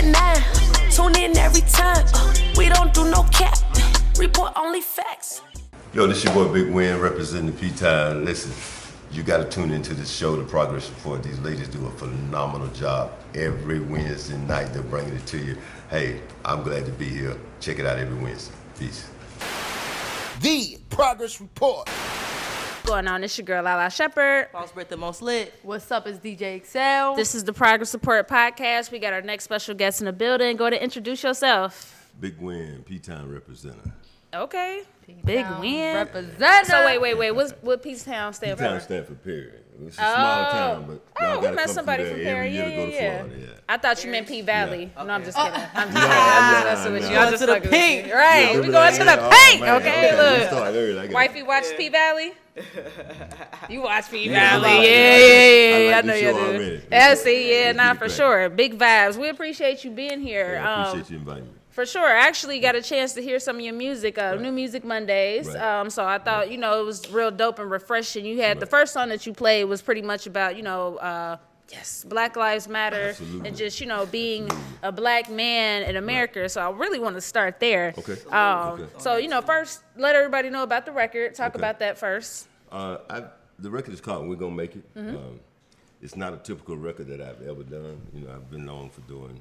at 9. Tune in every time. We don't do no cap. Report only facts. Yo, this your boy Big Win representing P-Town. Listen, you got to tune into this show, The Progress Report. These ladies do a phenomenal job every Wednesday night. They're bringing it to you. Hey, I'm glad to be here. Check it out every Wednesday. Peace. The Progress Report. Going on, it's your girl Lala Shepherd. Boss Brit the most lit. What's up? It's DJ Excel. This is the Progress Report podcast. We got our next special guest in the building. Go to introduce yourself. Big Win, P-Town representative. Okay. Big Win. Representative. So wait. What P-Town stand for? P-Town stand for Perry. It's a smaller town, but y'all we gotta met come somebody through from there Perry. every year to go to Florida. Yeah. I thought you meant P Valley. Yeah. No, I'm just kidding. I'm just messing with you. Going I'm just to the fucking with pink. you. Right. Yeah, We going to the yeah. pink. Oh, man. Okay, We look. start early. I got Wifey watch P Valley. You watch P Yeah, Valley. I like Yeah. I this know you show do. already. Yeah, see, Let's nah, get it for cracking. sure. Big vibes. We appreciate you being here. Yeah, I appreciate you inviting me. For sure. I actually got a chance to hear some of your music, New Music Mondays. Right. So I thought, it was real dope and refreshing. You had the first song that you played was pretty much about, yes, Black Lives Matter. Absolutely. And just, being a black man in America. So I really want to start there. Okay. So, first, let everybody know about the record. Talk about that first. The record is called We're Gonna Make It. It's not a typical record that I've ever done. I've been known for doing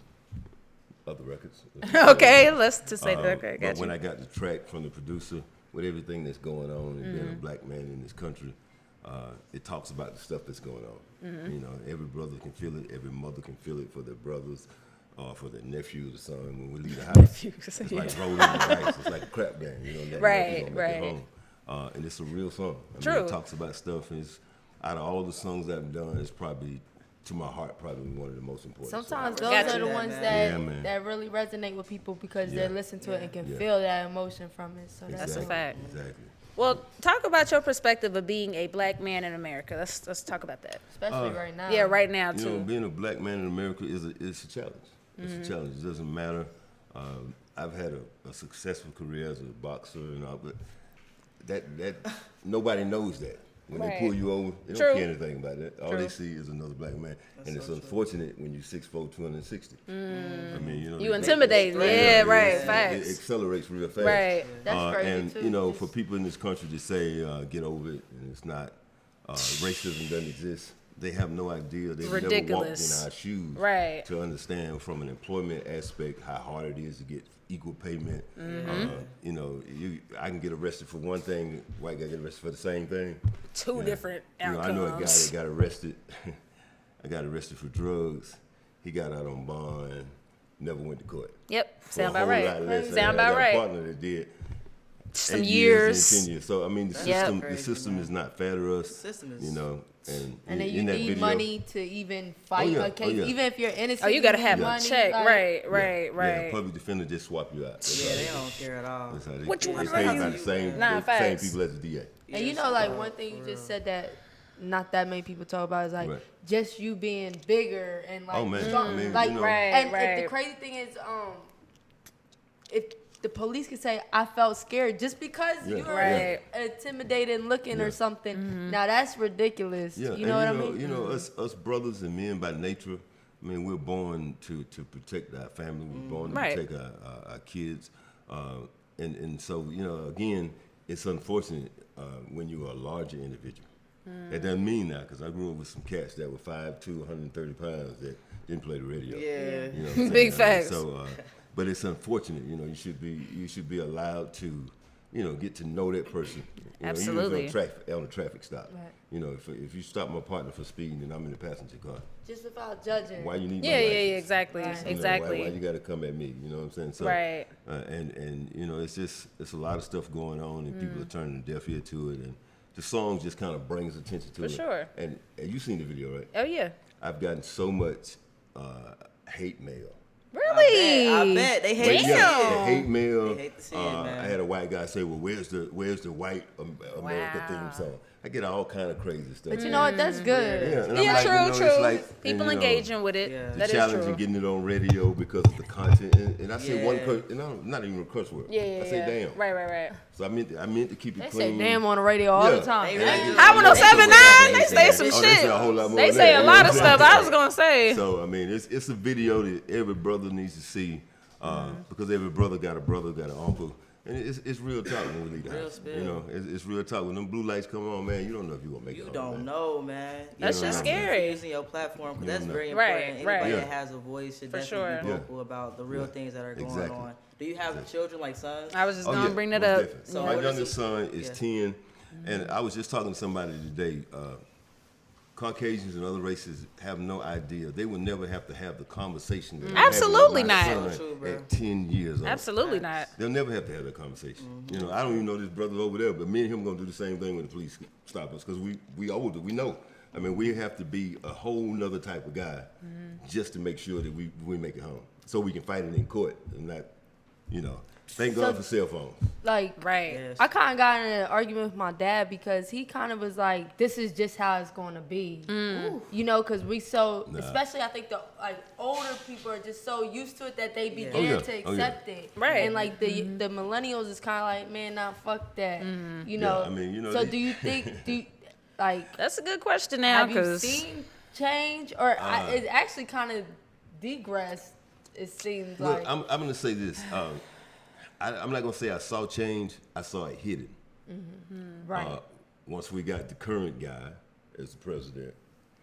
other records. Okay, let's to say that. Okay, But got you. when I got the track from the producer, with everything that's going on and being a black man in this country, it talks about the stuff that's going on. Every brother can feel it. Every mother can feel it for their brothers, for their nephews or son. When we leave the house, it's like rolling the dice. It's like a crap game. Never know if you're gonna make it home. And it's a real song. I mean, it talks about stuff. And it's, out of all the songs I've done, it's probably, to my heart, probably one of the most important. Sometimes songs. those are the ones that really resonate with people because they listen to it and can feel that emotion from it. So That's a fact. Exactly. Well, talk about your perspective of being a black man in America. Let's talk about that. especially right now. Yeah, right now too. Being a black man in America is a challenge. It's a challenge. It doesn't matter. I've had a successful career as a boxer and all, but that nobody knows that. When they pull you over, they don't care anything about that. All they see is another black man. And it's unfortunate when you're 6'4", 260. I mean, You intimidating. Yeah, right. Facts. It accelerates real fast. Right. That's crazy and, too. for people in this country to say, get over it, and it's not, racism doesn't exist, they have no idea. They've never walked in Ridiculous. our shoes Right. to understand from an employment aspect how hard it is to get equal payment. I can get arrested for one thing, white guy get arrested for the same thing. Two different outcomes. I know a guy that got arrested. I got arrested for drugs. He got out on bond, never went to court. Yep. For Sound a about whole lot right. less. Sound I about got a right. partner that did Some 8 years. and 10 years. So I mean, the system is not fair to us. The system is. And And then in you that need video, money to even fight a case. Even if you're innocent, Oh, you gotta need have money, a check. like- Right. Yeah, public defender just swap you out. That's Yeah, how they don't care at all. That's how they, What you they want pay to by do? the same, Nah, the same facts. people as the DA. And one thing you just said that not that many people talk about is just you being bigger and Oh, man. strong. I mean, like and Right. if the crazy thing is if the police could say I felt scared just because you were intimidated and looking or something. Now that's ridiculous. Yeah, You know what I mean? Us brothers and men by nature, I mean, we're born to protect our family. We're born to protect our kids. And so, again, it's unfortunate when you're a larger individual. That doesn't mean that, because I grew up with some cats that were 5'2", 130 pounds that didn't play the radio. Yeah. You know what I'm saying? Big facts. So, but it's unfortunate. You should be allowed to, get to know that person. Absolutely. Even on a traffic stop. Right. If you stop my partner for speeding and I'm in the passenger car, Just without judging. why you need my Yeah, license? exactly. Right. Exactly. Why you got to come at me? You know what I'm saying? So, Right. And it's a lot of stuff going on, and people are turning a deaf ear to it, and the song just kind of brings attention to it. For sure. And you've seen the video, right? Oh yeah. I've gotten so much hate mail. Really? I bet they hate The hate mail. They hate to see it, man. I had a white guy say, "Well, where's the white America theme song?" I get all kind of crazy stuff. But you know what? That's good. Yeah, and I'm Yeah, like, true, you know, true. it's like, People and, you know, engaging with it. Yeah. the That is challenge true. in getting it on radio because of the content. And I say one Yeah. curse, and I'm not even a curse word. Yeah, I say damn. Right. So I meant to keep it They clean. say damn on the radio all the Yeah. time. They really do. High 107.9, they say some Oh, they say shit. a whole lot more They than say that, a you lot know of what I'm stuff. saying? I was gonna say. So I mean, it's a video that every brother needs to see because every brother, got an uncle, and it's real talk when we leave the Real house. spill. You know, it's real talk. When them blue lights come on, man, you don't know if you gonna make it. You home, don't man. know, man. That's You know just what I mean? scary. Using your platform, 'cause You that's don't very know. Right, important. right. Anybody Yeah. that has a voice should For definitely sure. be Yeah. vocal about the real things that are going Exactly. on. Do you have children like sons? I was just Oh, gonna yeah, bring that most up. definitely. So My what is youngest he- son is Yeah. 10, and I was just talking to somebody today. Caucasians and other races have no idea. They will never have to have the conversation. That I'm having with Absolutely my not. son So true, bro. at 10 years old. Absolutely not. They'll never have to have that conversation. You know, I don't even know this brother over there, but me and him gonna do the same thing when the police stop us because we older. We know. I mean, we have to be a whole nother type of guy just to make sure that we make it home, so we can fight it in court and not, you know. Thank God for cell phones. Like, Right. Yes. I kind of got in an argument with my dad because he kind of was like, "This is just how it's going to be," you know, because especially I think the older people are just so used to it that they began Oh, yeah. to Oh, yeah. accept it, Right. And like the millennials is kind of like, "Man, nah, fuck that," you know. I mean, you know, So they- do you think like That's a good question now, have you because seen change or it actually kind of degressed? It seems Well, like I'm going to say this. I'm not going to say I saw change. I saw it hidden. right. Once we got the current guy as the president,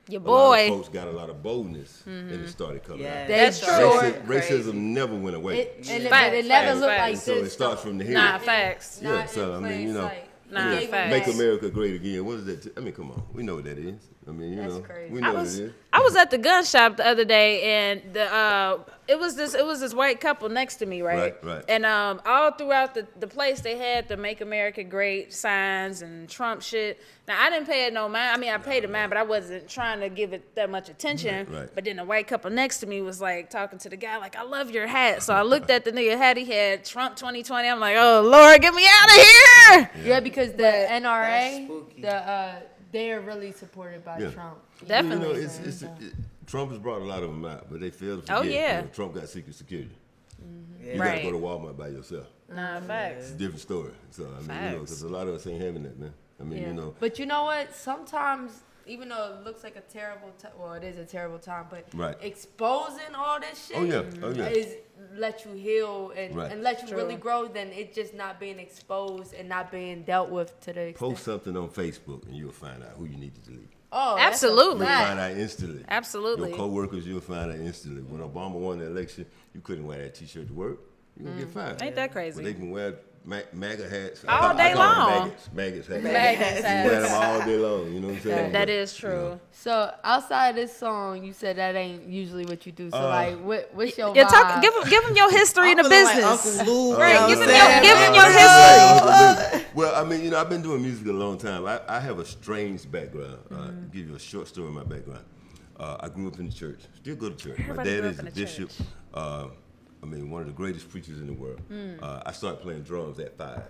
your a lot of boy. folks got a lot of boldness and it started coming Yeah. out. That's That's true. Racism never went away. But it Facts, never facts, looked facts. like So this. it starts though. from the head. Nah, facts. Yeah, Not so, in I mean, you plain know, sight. Nah, Gave him facts. Make back. America great again. What is that? I mean, come on. We know what that is. I mean, you That's know, crazy. we know what it is. I was at the gun shop the other day, and it was this white couple next to me, right? Right. And all throughout the place, they had the "Make America Great" signs and Trump shit. Now I didn't pay it no mind. I mean, I paid it mind, but I wasn't trying to give it that much attention. Right. But then the white couple next to me was like talking to the guy, like, "I love your hat." So I looked at the nigga hat. He had Trump 2020. I'm like, "Oh Lord, get me out of here!" Yeah, because the That's NRA, spooky. they are really supported by Yeah. Trump. Definitely. You know, Trump has brought a lot of them out, but they fail to forget. Oh, yeah. You know, Trump got secret security. Yeah. You Right. got to go to Walmart by yourself. Nah, facts. It's a different story. So, I mean, you know, Facts. because a lot of us ain't having that, man. I mean, Yeah. you know. But you know what? Sometimes, even though it looks like a terrible time, well, it is a terrible time, but Right. exposing all this shit Oh, yeah. Oh, yeah. is let you heal and, Right. and let you True. really grow than it just not being exposed and not being dealt with to the extent. Post something on Facebook and you'll find out who you need to delete. Oh, that's a Absolutely. You'll fact. find out instantly. Absolutely. Your coworkers, you'll find out instantly. When Obama won the election, you couldn't wear that T-shirt to work. You're going to get fired. Ain't that crazy? But they can wear MAGA hats. All day I call them long. Maggots hats. Maggots You wear hats. them all day long. You know what I'm saying? That But, is you true. know, So outside of this song, you said that ain't usually what you do. So like, what's your Yeah, vibe? give him your history in the I'm feeling like business. Uncle Lou. Right, you know give what him I'm your saying? history. Well, I mean, you know, I've been doing music a long time. I have a strange background. Give you a short story of my background. I grew up in the church. Still go to church. My Everybody dad grew is up a in the bishop. I mean, one of the greatest preachers in the world. I started playing drums at 5.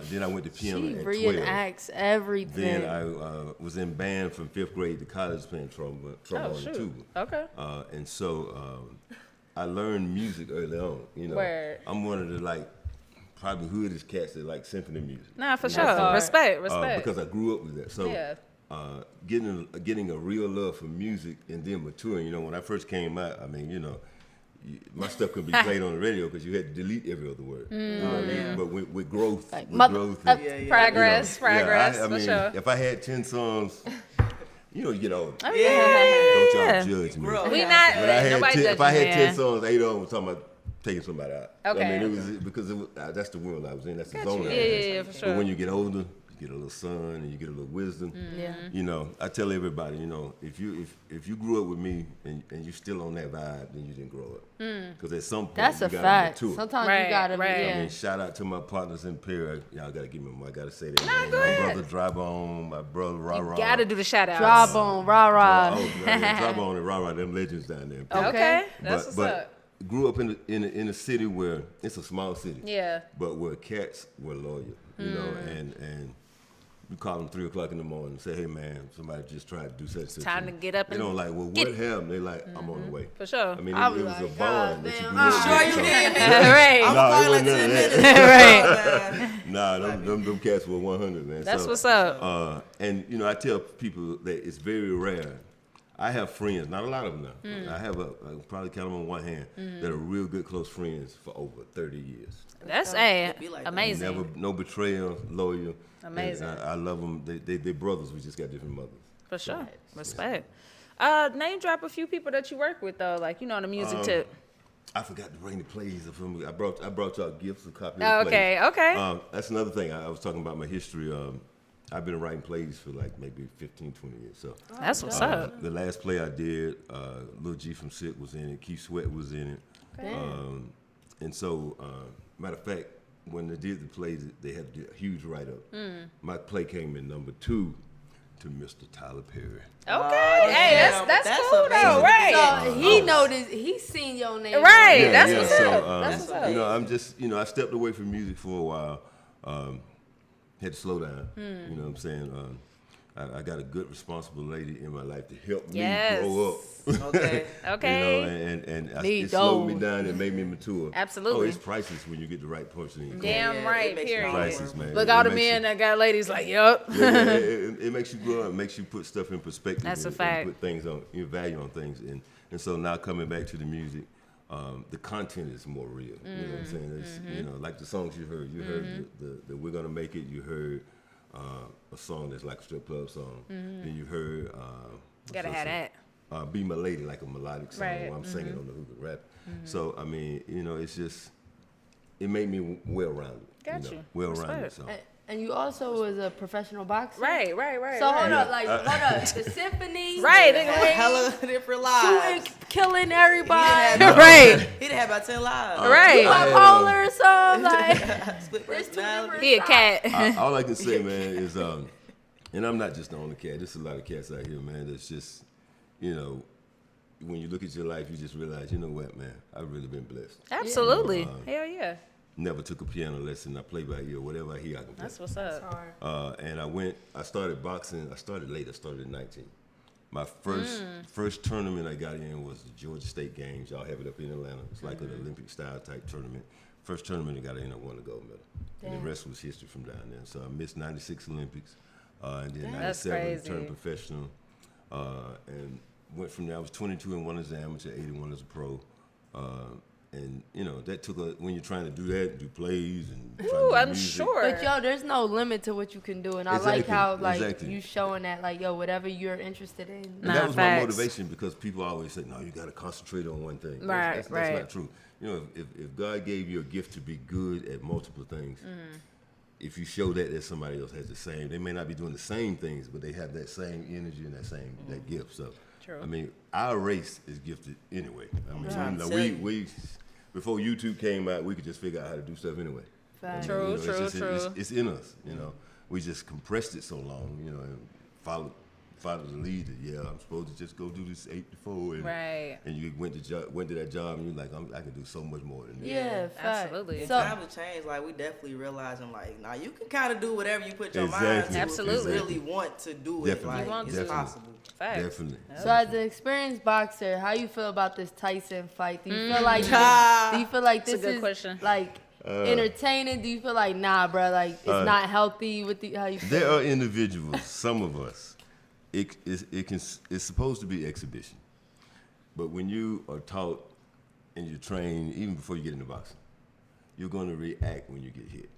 Then I went to piano She at 12. reenacts everything. Then I was in band from 5th grade to college playing trombone and shoot. tuba. Okay. And so I learned music early on. You know, Word. I'm one of the probably hoodest cats that like symphony music. Nah, for sure. hard. Respect. Because I grew up with that. So Yeah. getting a real love for music and then maturing. You know, when I first came out, I mean, you know, my stuff could be played on the radio because you had to delete every other word. You know what I mean? But with growth, Like, with mother- growth, up- and, Progress, you know, progress, I for mean, sure. if I had 10 songs, you know, you know, Oh, yeah. don't y'all judge me. Bro. We not. But I had Nobody 10, judge if I you, had 10 man. songs, 8 of them was talking about taking somebody out. Okay. I mean, it was because that's the world I was in. That's the zone I was Yeah, in. yeah, for But sure. when you get older, you get a little sun and you get a little wisdom. Yeah. You know, I tell everybody, you know, if you grew up with me and you still on that vibe, then you didn't grow up. Because at some point That's you a gotta fact. mature. Sometimes Right, you gotta, right. I yeah. mean, shout out to my partners in Perry. Y'all gotta give me more. I gotta say that. Nah, go my ahead. brother Drybone, my brother Ra Ra. Gotta do the shout out. Drawbone, rah rah. Oh, yeah, Drybone and Ra Ra, them legends down there. in Perry. Okay. That's what's up. Grew up in a city where it's a small city. Yeah. But where cats were loyal, you know, and You call them 3 o'clock in the morning and say, hey man, somebody just tried to do such and such. time to get up They and don't like, well, get what happened? They like, I'm on the way. For sure. I mean, I'll it be was a like, bond God that you damn, grew up Sure with. you did. right. I'm Nah, calling it like wasn't 10 none of minutes. that. right. Nah, them cats were 100, man. That's So, what's up. And you know, I tell people that it's very rare. I have friends, not a lot of them now. I have I can probably count them on one hand that are real good close friends for over 30 years. That's be like that. amazing. Never, no betrayal, loyal. Amazing. And I love them. They're brothers. We just got different mothers. For sure. Respect. Name drop a few people that you work with though, like on the music tip. I forgot to bring the plays. I brought y'all gifts, a copy Oh, of the plays. okay. That's another thing. I was talking about my history. I've been writing plays for like maybe 15, 20 years. So That's what's up. the last play I did, Lil G from Sick was in it. Keith Sweat was in it. And so, matter of fact, when they did the play, they had to do a huge write-up. My play came in number 2 to Mr. Tyler Perry. Okay. Hey, that's cool amazing. though, right? So he noticed, he's seen your name. Right. That's yeah. what's So, up. That's what's up. you know, I'm just, I stepped away from music for a while. Had to slow down. You know what I'm saying? I got a good, responsible lady in my life to help me grow up. Okay. Okay. You know, and Need it slowed me those. down and made me mature. Absolutely. Oh, it's priceless when you get the right person in your corner. Damn Yeah, right. it makes you Period. Priceless, man. Look, It all the makes men you- that got ladies like, yup. Yeah, it makes you grow up. It makes you put stuff in perspective. That's a and fact. put things on, your value on things. And so now coming back to the music, the content is more real. You know what I'm saying? It's, like the songs you heard. You heard the We're Gonna Make It. You heard a song that's like a strip club song. Then you heard Gotta have that. Be My Lady, like a melodic song Right. where I'm singing on the hookah rap. So I mean, it's just, it made me well-rounded. Got you. Well-rounded. Respect. So. And you also was a professional boxer. Right. So hold Yeah. up, hold up. The symphony. Right. Hella different lives. Shooting, killing everybody. Right. He done had about 10 lives. Right. Bipolar or something. Like, Split there's two personality. different He a cat. All I can say, man, is, and I'm not just the only cat. There's a lot of cats out here, man. That's just, when you look at your life, you just realize, you know what, man, I've really been blessed. Absolutely. Hell yeah. Never took a piano lesson. I play by ear. Whatever I hear, I can play. That's what's up. And I started boxing. I started late. I started at 19. My first tournament I got in was the Georgia State Games. Y'all have it up in Atlanta. It's like an Olympic style type tournament. First tournament I got in, I won the gold medal. And the rest was history from down there. So I missed 96 Olympics. And then That's 97 crazy. turned professional. And went from there. I was 22 and 1 as an amateur, 81 as a pro. And that took when you're trying to do that, do plays and trying to Ooh, do I'm music. sure. but yo, there's no limit to what you can do, and I like Exactly, how like exactly. you showing that like yo, whatever you're interested in. And Nah, that was facts. my motivation because people always say, no, you got to concentrate on one thing. Right, That's right. not true. If God gave you a gift to be good at multiple things, if you show that somebody else has the same, they may not be doing the same things, but they have that same energy and that gift. So, True. I mean, our race is gifted anyway. I mean, trying to tell we before YouTube came out, we could just figure out how to do stuff anyway. Facts. True, it's true, just- true. It's in us, We just compressed it so long, and followed the lead. That, yeah, I'm supposed to just go do this 8 to 4, and Right. and you went to that job, and you're like, I can do so much more than this. Yeah, facts. Absolutely. So Times have changed. Like we definitely realizing, like, now you can kind of do whatever you put your mind Exactly. to. Absolutely. If you really want to do it, Definitely. like You want it's to. possible. Facts. Definitely. So as an experienced boxer, how you feel about this Tyson fight? Do you feel like It's this a good is question. like entertaining? Do you feel like nah, bro? Like it's not healthy with the how you feel? There are individuals, some of us, it's supposed to be exhibition, but when you are taught and you're trained, even before you get into boxing, you're going to react when you get hit.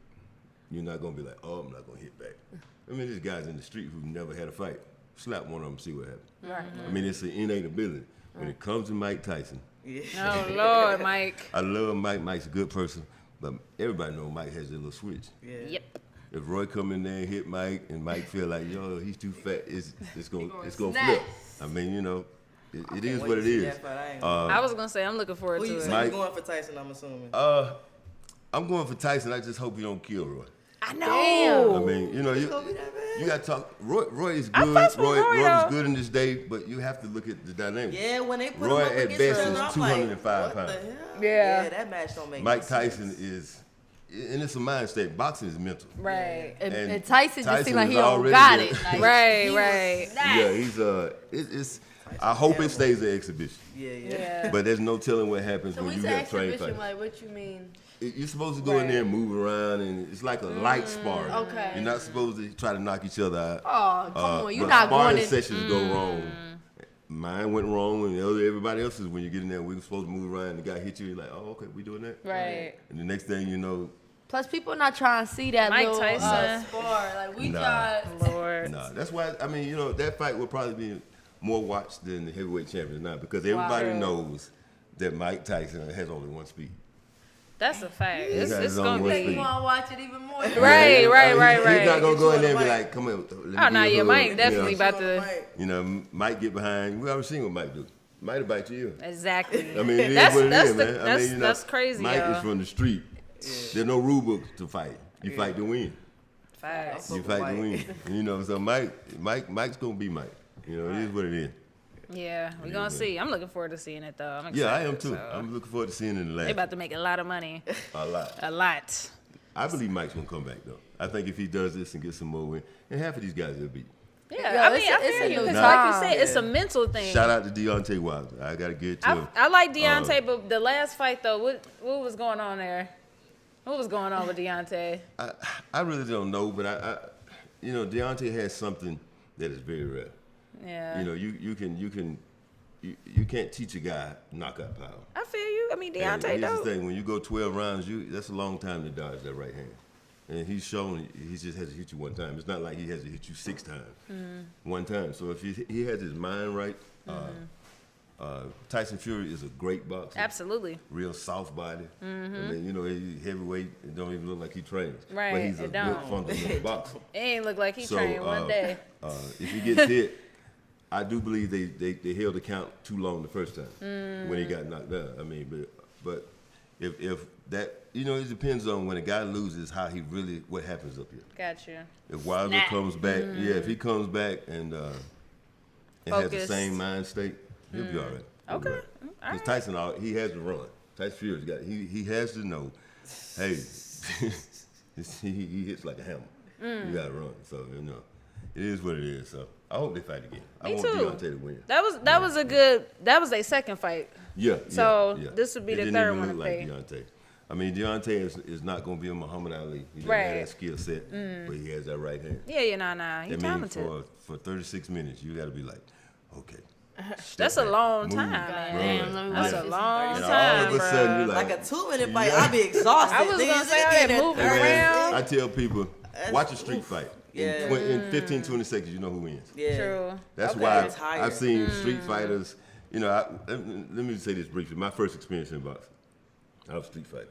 You're not going to be like, oh, I'm not going to hit back. I mean, there's guys in the street who've never had a fight. Slap one of them, see what happens. Right. I mean, it's an innate ability. When it comes to Mike Tyson, Oh Lord, Mike. I love Mike. Mike's a good person, but everybody knows Mike has a little switch. Yeah. Yep. If Roy come in there and hit Mike, and Mike feel like, yo, he's too fat, it's gonna snap. flip. I mean, it is Wait what to it see is. that fight. I ain't gonna- I was gonna say I'm looking forward Who to you it. say Mike- you going for Tyson? I'm assuming. I'm going for Tyson. I just hope he don't kill Roy. I know. I mean, It's gonna be that bad. you got to talk. Roy is I good. fucks with Roy Roy, was though. good in this day, but you have to look at the dynamics. Yeah, when they put Roy him up at against best each is other, I'm 205 like, what pounds. the hell? Yeah. Yeah, that match don't make Mike no Tyson sense. is and it's a mind state. Boxing is mental. Right. And Tyson just Tyson seemed like is he don't already got there. it. Like, Right, he was right. that. Yeah, he's it's. I hope it stays an exhibition. Yeah. But there's no telling what happens So when we you say got trained exhibition, fighters. like what you mean? You're supposed to go in there and move around, and it's like a light sparring. Okay. You're not supposed to try to knock each other out. Oh, come on, you're but not sparring going in. sessions go wrong. Mine went wrong, and everybody else's when you get in there, we were supposed to move around, and the guy hit you, you're like, oh, okay, we doing that? Right. And the next thing you know, Plus, people not trying to see that Mike little Tyson. spar. Like we Nah. try. Lord. nah, that's why, I mean, you know, that fight will probably be more watched than the heavyweight champions now, because everybody Wow. knows that Mike Tyson has only one speed. That's a fact. He It's got his gonna own way. You be. want to watch it even more? Right, He's right. not gonna go in Get there you and be on the like, come on. let me Oh, no, give you yeah, a Mike hug. definitely You know, about to. you know, Mike get behind. We already seen what Mike do. Might have bite you. Exactly. I mean, it is that's what it that's is, the, man. I that's mean, you know, that's crazy, Mike yo. is from the street. There's no rule book to fight. You fight to win. Facts. You fight to win. You know, so Mike's gonna be Mike. You know, it is what it is. Yeah, we're gonna see. I'm looking forward to seeing it though. I'm excited. Yeah, I am too. so. I'm looking forward to seeing it in the They last. about to make a lot of money. A lot. A lot. I believe Mike's gonna come back though. I think if he does this and gets some more win, and half of these guys will beat. Yeah, Yo, I mean, it's a- I it's feel a you. new 'Cause time. like you said, it's a mental thing. Shout out to Deontay Wilder. I gotta get to him. I like Deontay, but the last fight though, what was going on there? What was going on with Deontay? I really don't know, but I you know, Deontay has something that is very rare. Yeah. You know, you can't teach a guy knockout power. I feel you. I mean, And Deontay here's dope. the thing: when you go 12 rounds, that's a long time to dodge that right hand. And he's shown he just has to hit you one time. It's not like he has to hit you 6 times, one time. So if he has his mind right, Tyson Fury is a great boxer. Absolutely. Real soft body. I mean, you know, he heavyweight. It don't even look like he trains. Right, But he's a it good don't. fundamental boxer. It ain't look like he So, trained one day. If he gets hit, I do believe they held the count too long the first time when he got knocked out. I mean, but if that, you know, it depends on when a guy loses how he really, what happens up here. Got you. If Wilder comes back, if he comes back and has the Focus. same mind state, he'll be all right. He'll be Okay. right. All right. 'Cause Tyson, he has to run. Tyson Fury's got, he has to know, hey, he hits like a hammer. You got to run. So, you know, it is what it is. So, I hope they fight again. I Me want too. Deontay to win. That was a good. That was their second fight. Yeah. So, yeah. this would be It the didn't third even one look to like pay. Deontay. I mean, Deontay is not going to be a Muhammad Ali. He doesn't Right. have that skill set, but he has that right hand. Yeah, nah. You I mean, talented. for 36 minutes, you got to be like, okay. That's step a back, long move, time, run. man. let me That's watch a this. long And time, all of a sudden, bro. you're like, Like a 2-minute fight, I'll be exhausted. I was Niggas, gonna say, they I getting had that moving third around. I tell people, watch a street fight. Yeah. In 15, 20 seconds, you know who wins. Yeah. True. That's Okay. why It's higher. I've seen street fighters. You know, let me say this briefly. My first experience in boxing, I was a street fighter.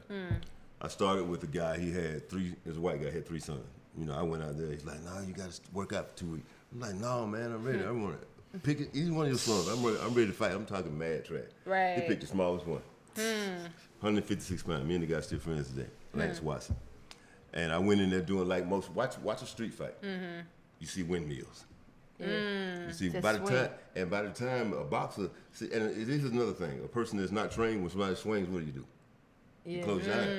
I started with a guy. He had 3. His white guy had 3 sons. You know, I went out there. He's like, "No, you got to work out for 2 weeks." I'm like, "No, man, I'm ready. I want to pick it. Either one of your sons. I'm ready to fight." I'm talking mad track. Right. He picked the smallest one. 156 pounds. Me and the guy still friends today. Lance Watson. And I went in there doing like most. Watch a street fight. You see windmills. You see, Just by the swing. time a boxer, see, and this is another thing. A person that's not trained, when somebody swings, what do? You close your eyes.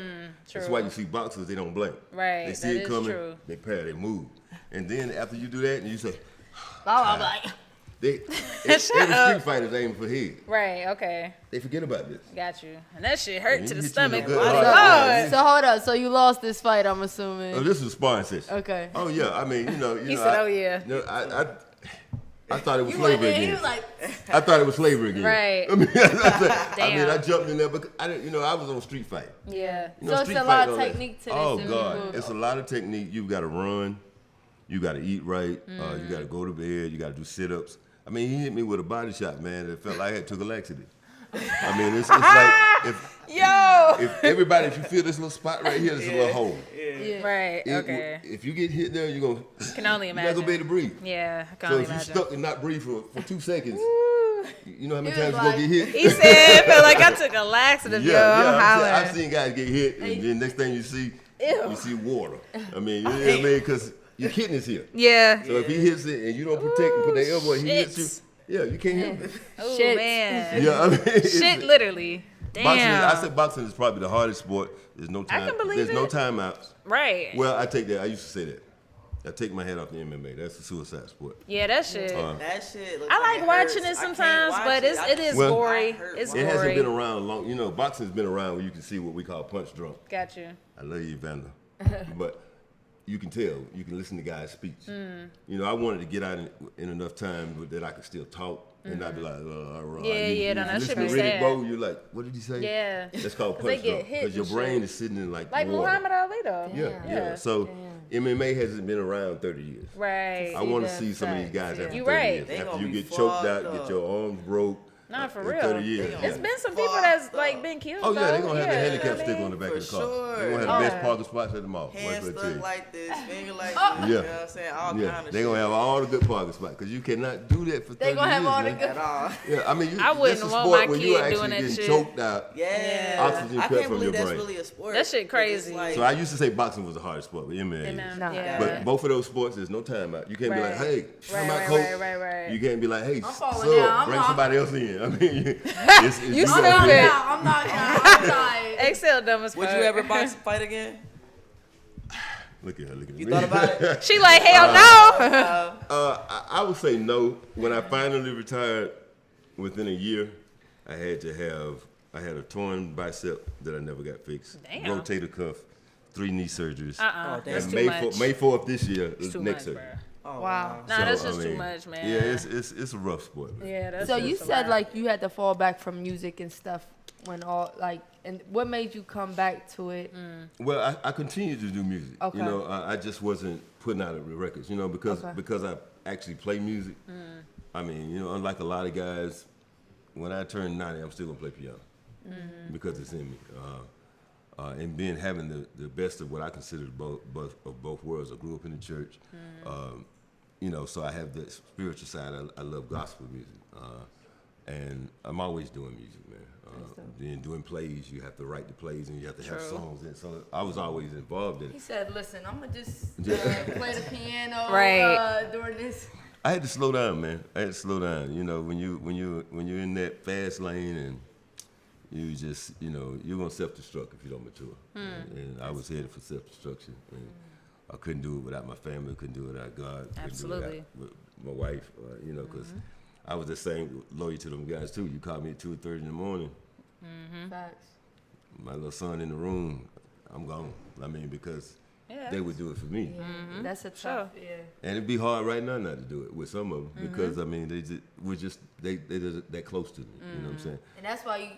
That's true. why you see boxers, they don't blink. Right, They see that it is coming, true. they pair, they move. And then after you do that, and you say, I'm like, every street fighter's aiming for head. Right. Okay. They forget about this. Got you. And that shit hurt You to the hit you in the stomach. gut. Lord. Oh, so hold up. So you lost this fight, I'm assuming. Oh, this is a sparring session. Okay. Oh yeah, I mean, you know, He said, "Oh, yeah." You know, I thought it was You went slavery there, he again. was like, I thought it was slavery again. Right. I mean, Damn. I jumped in there because I didn't, you know, I was on street fight. Yeah. You know, So it's street a lot fight of all that- technique to this Oh and God, people- it's a lot of technique. You got to run, you got to eat right, you got to go to bed, you got to do sit-ups. I mean, he hit me with a body shot, man. It felt like I had took a laxative. I mean, it's like if everybody, if you feel this little spot right here, there's a little hole. Right. Okay. If you get hit there, you're gonna Can only you're not gonna be imagine. able to breathe. Yeah. I can So only if you imagine. stuck and not breathe for 2 seconds, you know how many He was times you're gonna like- get hit? He said, "I feel like I took a laxative, yo. I'm hollering." I've seen guys get hit, and then next thing you see water. I mean, you know what I mean? Because your kidney's here. Yeah. So if he hits it and you don't protect and put that elbow, and he hits shits. you. Yeah, you can't hit him. Oh Shit. man. Yeah, I mean, Shit, literally. Damn. I said boxing is probably the hardest sport. There's no time. can believe There's no it. timeouts. Right. Well, I take that. I used to say that. I take my hat off the MMA. That's a suicide sport. Yeah, that shit. That shit. Looks I like it watching hurts. it I can't sometimes, watch but it is Well, gory. I hurt It's my- It hasn't gory. been around long. You know, boxing's been around where you can see what we call punch drunk. Got you. I love you, Evander. But you can tell. You can listen to guys' speech. You know, I wanted to get out in enough time but that I could still talk and not be like, Yeah, no, that listen should to be Riddick sad. Bowe, you're like, what did he say? Yeah. That's called 'Cause they punch get drunk. hit Because your and brain shit. is sitting in like Like water. Muhammad Ali, though. Yeah. So MMA hasn't been around 30 years. Right. I want to the see some of these facts, guys yeah. after You 30 right. years. They After gonna you be get choked out, fucked get up. your arms broke. Nah, for in real. 30 years. They It's Yeah. been some people that's like been killed. Oh, yeah, they're though. going to have the Yeah, handicap I stick mean, on the back for of the car. sure. They're going to have the best Oh. parking spots at the mall. Hand Wait for stuck it. like this, finger like this. Yeah. You know what I'm saying? All Yeah, kind of they're going to have all the good parking spots because you cannot do that for 30 They gonna have years, all the man. good. at all. Yeah, I mean, I wouldn't that's a want sport my when kid you doing actually that getting shit. choked out. Yeah. Oxygen I cut can't from believe your that's brain. really a sport. That shit It's crazy. like- So I used to say boxing was the hardest sport, but MMA is. No. Yeah. But both of those sports, there's no timeout. You can't be like, Right. hey, time out, Right, coach. right. You can't be like, hey, falling sub, down. I'm bring not- somebody else in. I mean, it's You gonna stupid. be- I'm not. Excel dumb as fuck. Would you ever box and fight again? Look at her, look at You me. thought about it? She like, hell no. I would say no. When I finally retired, within a year, I had a torn bicep that I never got fixed. Damn. Rotator cuff, 3 knee surgeries. Oh, That's And too May, much. May 4th this year, It's too next much, surgery. bro. Oh, Wow. Nah, So, that's I just too mean, much, man. Yeah, it's a rough sport, man. Yeah, that's So you just a said lot. like you had to fall back from music and stuff when all like, and what made you come back to it? Well, I continued to do music. Okay. You know, I just wasn't putting out the records. You know, because Okay. I actually play music. I mean, you know, unlike a lot of guys, when I turn 90, I'm still gonna play piano because it's in me. And being having the best of what I consider both worlds. I grew up in the church. You know, so I have the spiritual side. I love gospel music, and I'm always doing music, man. Then doing plays, you have to write the plays and you have to have songs. And so I was always involved in He it. said, "Listen, I'm gonna just Yeah. play the piano Right. during this." I had to slow down, man. I had to slow down. You know, when you're in that fast lane and you just, you know, you're gonna self-destruct if you don't mature. And I was headed for self-destruction. And I couldn't do it without my family. Couldn't do it without God. Couldn't Absolutely. do it without my wife. You know, because I was the same loyal to them guys too. You called me at 2:30 in the morning. Facts. My little son in the room. I'm gone. I mean, because Yeah. they would do it for me. That's a tough. Yeah. And it'd be hard right now not to do it with some of them because I mean they're just that close to me. You know what I'm saying? And that's why you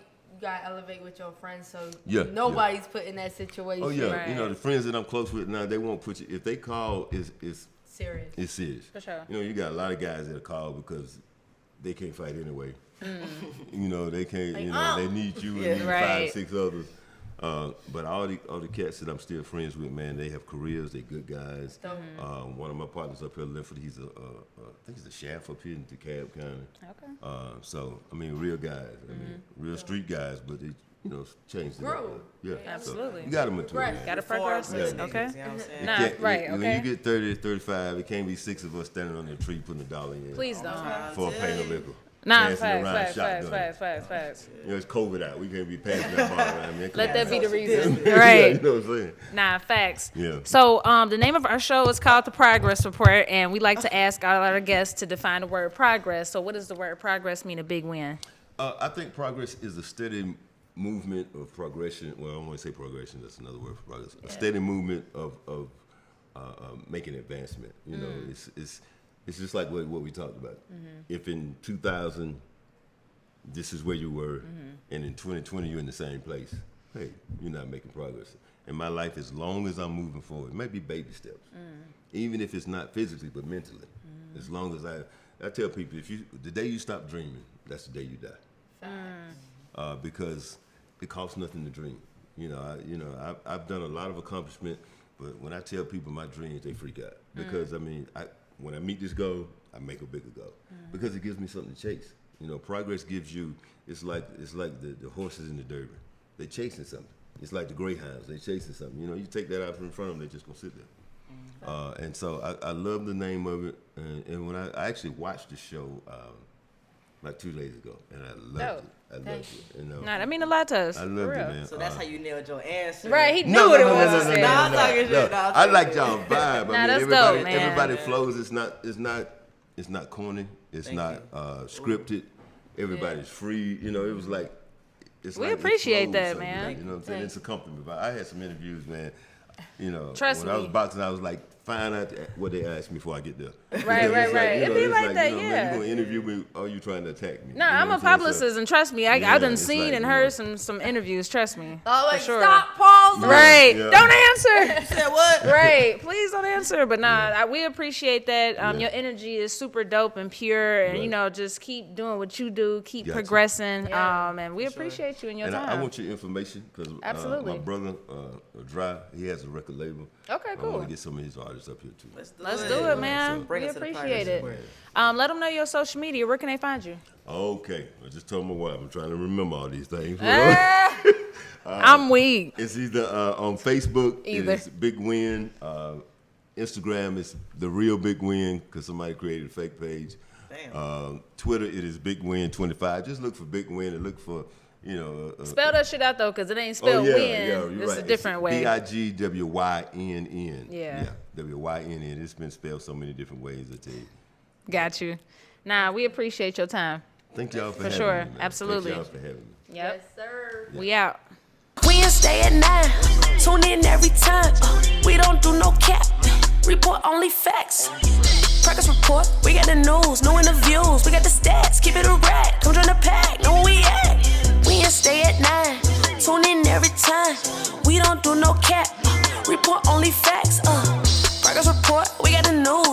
gotta elevate with your friends, so Yeah, nobody's put in that situation. Oh yeah, Right. you know the friends that I'm close with now they won't put you if they call is Serious. it's serious. For sure. You know you got a lot of guys that call because they can't fight anyway. You know they can't. You know they need you and Yeah. need Right. 5, 6 others. But all the cats that I'm still friends with, man, they have careers. They good guys. One of my partners up here, Linford, he's I think he's a chef up here in DeKalb County. Okay. So I mean, real guys. I mean, real street guys, but they changed it up. Grow. Yeah, Absolutely. So you got to mature. Progress. Man. Gotta Four progress. little Okay. niggas, you know what I'm saying? It Nah, can't- right, When okay. you get 30 to 35, it can't be 6 of us standing on the tree putting $1 in. Please don't. For a pint of liquor. Nah, Dancing around facts. shotgun. You know, it's COVID out. We can't be passing that ball around, man. Come Let on. that be the reason. Yeah, Right. you know what I'm saying? Nah, facts. Yeah. So the name of our show is called The Progress Report, and we like to ask all our guests to define the word progress. So what does the word progress mean, a big win? I think progress is a steady movement of progression. Well, I don't want to say progression. That's another word for progress. A steady movement of making advancement. You know, it's just like what we talked about. If in 2000, this is where you were, and in 2020 you're in the same place, hey, you're not making progress. In my life, as long as I'm moving forward, it might be baby steps, even if it's not physically but mentally. As long as I tell people, the day you stop dreaming, that's the day you die. Because it costs nothing to dream. I've done a lot of accomplishment, but when I tell people my dreams, they freak out because when I meet this goal, I make a bigger goal because it gives me something to chase. You know, progress gives you. It's like the horses in the derby. They're chasing something. It's like the greyhounds. They're chasing something. You know, you take that out in front of them, they're just gonna sit there. And so I love the name of it. And when I actually watched the show, about 2 days ago, and I loved Dope. it. I loved it. You know, Nah, that mean a lot to us. I for loved it, real. man. So that's how you nailed your answer. Right, he knew No, what no, it no, was. no, to no, say. no, Nah, I'm no, talking shit. no. Nah, I'm I talking like shit. y'all vibe. I mean, that's everybody, dope, man. everybody flows. It's not corny. It's Thank not you. scripted. Everybody's free. You know, it was like. It's We like it appreciate flows that, so man. good, you know what I'm saying? It's a compliment. But I had some interviews, man. You know, Trust when I was me. boxing, I was like, find out what they asked me before I get there. Right, It's right, right. you know, It be it's like that, man, yeah. you gonna interview me? Or you trying to attack me? No, You know I'm a what saying? publicist, and trust me, I Yeah, done it's seen like, and you heard know. some interviews. Trust me. Oh, For like, sure. stop, pause. Right. Yeah. Don't answer. Said what? Right. Please don't answer. But nah, we appreciate that. Your energy is super dope and pure, and you Right. know, just keep doing what you do, keep Gotcha. progressing. Yeah. And we appreciate you and your And time. I want your information because Absolutely. my brother, Dry, he has a record label. Okay, I cool. want to get some of his artists up here too. Let's do it, man. Bring We us to the appreciate it. Progress Let them know your social media. Where can they find you? Okay, I just told my wife I'm trying to remember all these things. I'm weak. It's either on Facebook, Either. it's Big Win. Instagram is The Real Big Win because somebody created a fake page. Damn. Twitter, it is Big Win 25. Just look for Big Win and look for, Spell that shit out though, cause it ain't spelled win. you're It's right. a different way. BIGWYNN. Yeah. WYNN. It's been spelled so many different ways, I tell you. Got you. Nah, we appreciate your time. Thank y'all for For having sure. me. Man. Absolutely. Thank y'all for having me. Yep. Yes, sir. We out. Wednesday at 9. Tune in every time. We don't do no cap. Report only facts. Progress report. We got the news, new interviews. We got the stats. Keep it a rack. Come join the pack. Know where we at. Wednesday at 9. Tune in every time. We don't do no cap. Report only facts. Progress report. We got the news.